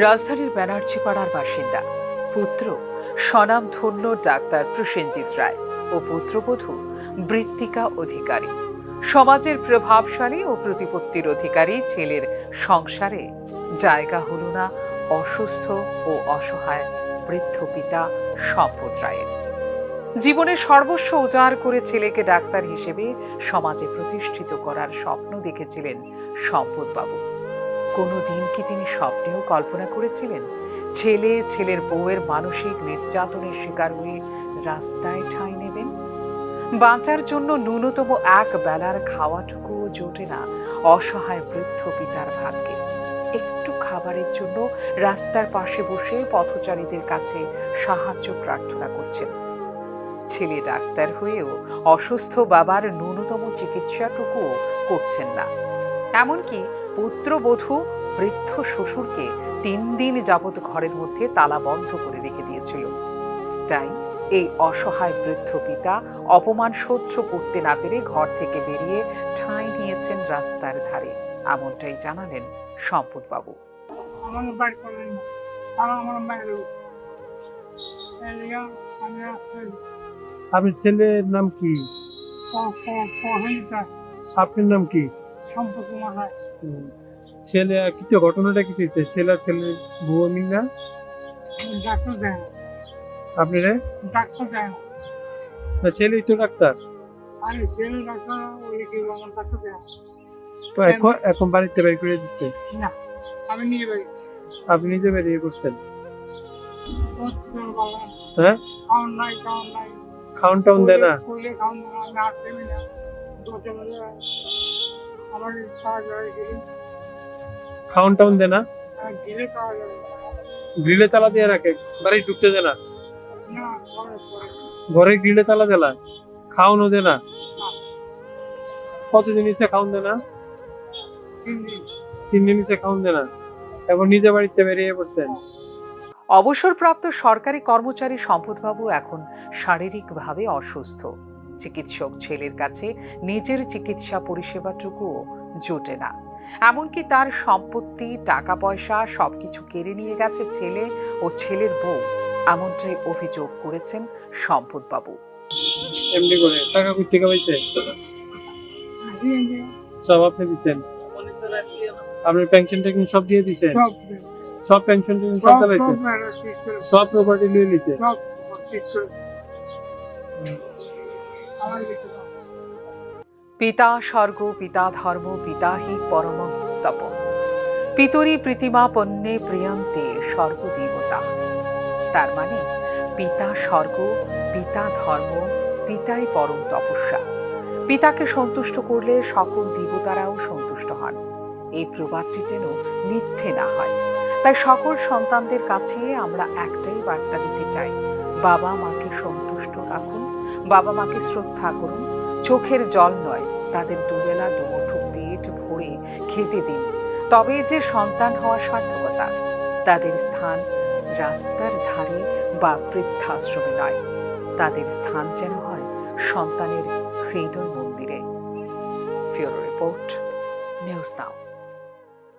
রাজধানীর ব্যানার্জি পাড়ার বাসিন্দা পুত্র স্বনামধন্য ডাক্তার প্রসেনজিৎ রায় ও পুত্রবধূ বৃত্তিকা অধিকারী সমাজের প্রভাবশালী ও প্রতিপত্তির অধিকারী ছেলের সংসারে জায়গা হল না অসুস্থ ও অসহায় বৃদ্ধ পিতা সম্পদ রায়ের। জীবনের সর্বস্ব উজাড় করে ছেলেকে ডাক্তার হিসেবে সমাজে প্রতিষ্ঠিত করার স্বপ্ন দেখেছিলেন সম্পদবাবু। কোনোদিন কি তিনি স্বপ্নেও কল্পনা করেছিলেন ছেলের বউয়ের মানসিক নির্যাতনের শিকার হয়ে রাস্তায় ঠাঁই নেবেন? বাঁচার জন্য ন্যূনতম এক বেলার খাওয়াটুকুও জোটে না অসহায় বৃদ্ধ পিতার ভাগ্যে। একটু খাবারের জন্য রাস্তার পাশে বসে পথচারীদের কাছে সাহায্য প্রার্থনা করছেন। ছেলে ডাক্তার হয়েও অসুস্থ বাবার ন্যূনতম চিকিৎসাটুকুও করছেন না। এমনকি পুত্রবধূ বৃদ্ধ শ্বশুরকে 3 দিন যাবৎ ঘরের মধ্যে তালা বন্ধ করে রেখে দিয়েছিল। তাই এই অসহায় বৃদ্ধ পিতা অপমান সহ্য করতে না পেরে ঘর থেকে বেরিয়ে ঠাঁই নিয়েছেন রাস্তার ধারে। এমনটাই জানালেন সম্পদবাবু। আপনার ছেলের নাম কি? আপনার নাম কি? সম্পদ কুমার রায়। ছেলে কিছু ঘটনাটা কি হয়েছে? ছেলের বউ মিলা ডাক্তার দেয় না। আপনারা ডাক্তার দেয় না। ছেলেই তো ডাক্তার। আরে ছেলে ডাক্তার ওই কি আমার ডাক্তার দেয় না। তো এখন বাড়িতে বের করে দিচ্ছে? না, আমি নিয়ে যাই। আপনি নিজে বেরিয়ে করছেন? হ্যাঁ, হ্যাঁ, খাওয়ান নাই। খাওন টাউন দেয় না? কইলে খাওয়ান না, আমি আর ছেলে না। দরজা বাজে আমার তারা যায় গেলে খাওন টাউন দেয় না? গেলে তারা যাবে গ্রিলে তালা দিয়ে রাখে, বাড়ি ঢুকতে দেয় না? না, ঘরে গ্রিলে তালা দেয় না, খাওয়ানো দেয় না? কতদিন নিচে খাওন দেয় না? 3 দিন নিচে খাওন দেয় না। এখন নিজে বাড়িতে বেরিয়ে পড়ছেন। অবসরপ্রাপ্ত সরকারি কর্মচারী সম্পদবাবু এখন শারীরিকভাবে অসুস্থ। চিকিৎসক ছেলের কাছে নিজের চিকিৎসা পরিষেবাটুকুও জোটে না। এমনকি তার সম্পত্তি, টাকা পয়সা সবকিছু কেড়ে নিয়ে গেছে ছেলে ও ছেলের বউ। এমনটাই অভিযোগ করেছেন সম্পদবাবু। এমনি করে টাকা কই থেকে পাইছে? সব আপনি দিচ্ছেন? আপনার পেনশন টেনশন সব দিয়ে দিচ্ছেন? সব পেনশন টেনশন সব দিয়েছে? সব প্রপার্টি নিয়ে নিছে? পিতা স্বর্গ, পিতা ধর্ম, পিতা হি পরম তপ, পিতরি প্রীতিমা পণ্যে প্রিয়ন্তে স্বর্গদেবতা। তার মানে পিতা স্বর্গ, পিতা ধর্ম, পিতাই পরম তপস্যা। পিতাকে সন্তুষ্ট করলে সকল দেবতারাও সন্তুষ্ট হন। এই প্রবাদটি যেন মিথ্যে না হয়। তাই সকল সন্তানদের কাছে আমরা একটাই বার্তা দিতে চাই, বাবা মাকে সন্তুষ্ট রাখুন, বাবা মাকে শ্রদ্ধা করুন। চোখের জল নয়, তাদের দুবেলা দুমুঠো পেট ভরে খেতে দিন। তবে যে সন্তান হওয়া সার্থকতা। তাদের স্থান রাস্তার ধারে বা বৃদ্ধাশ্রমে নয়, তাদের স্থান যেন হয় সন্তানের হৃদয় মন্দিরে। ফিউরো রিপোর্ট, নিউজ নাও।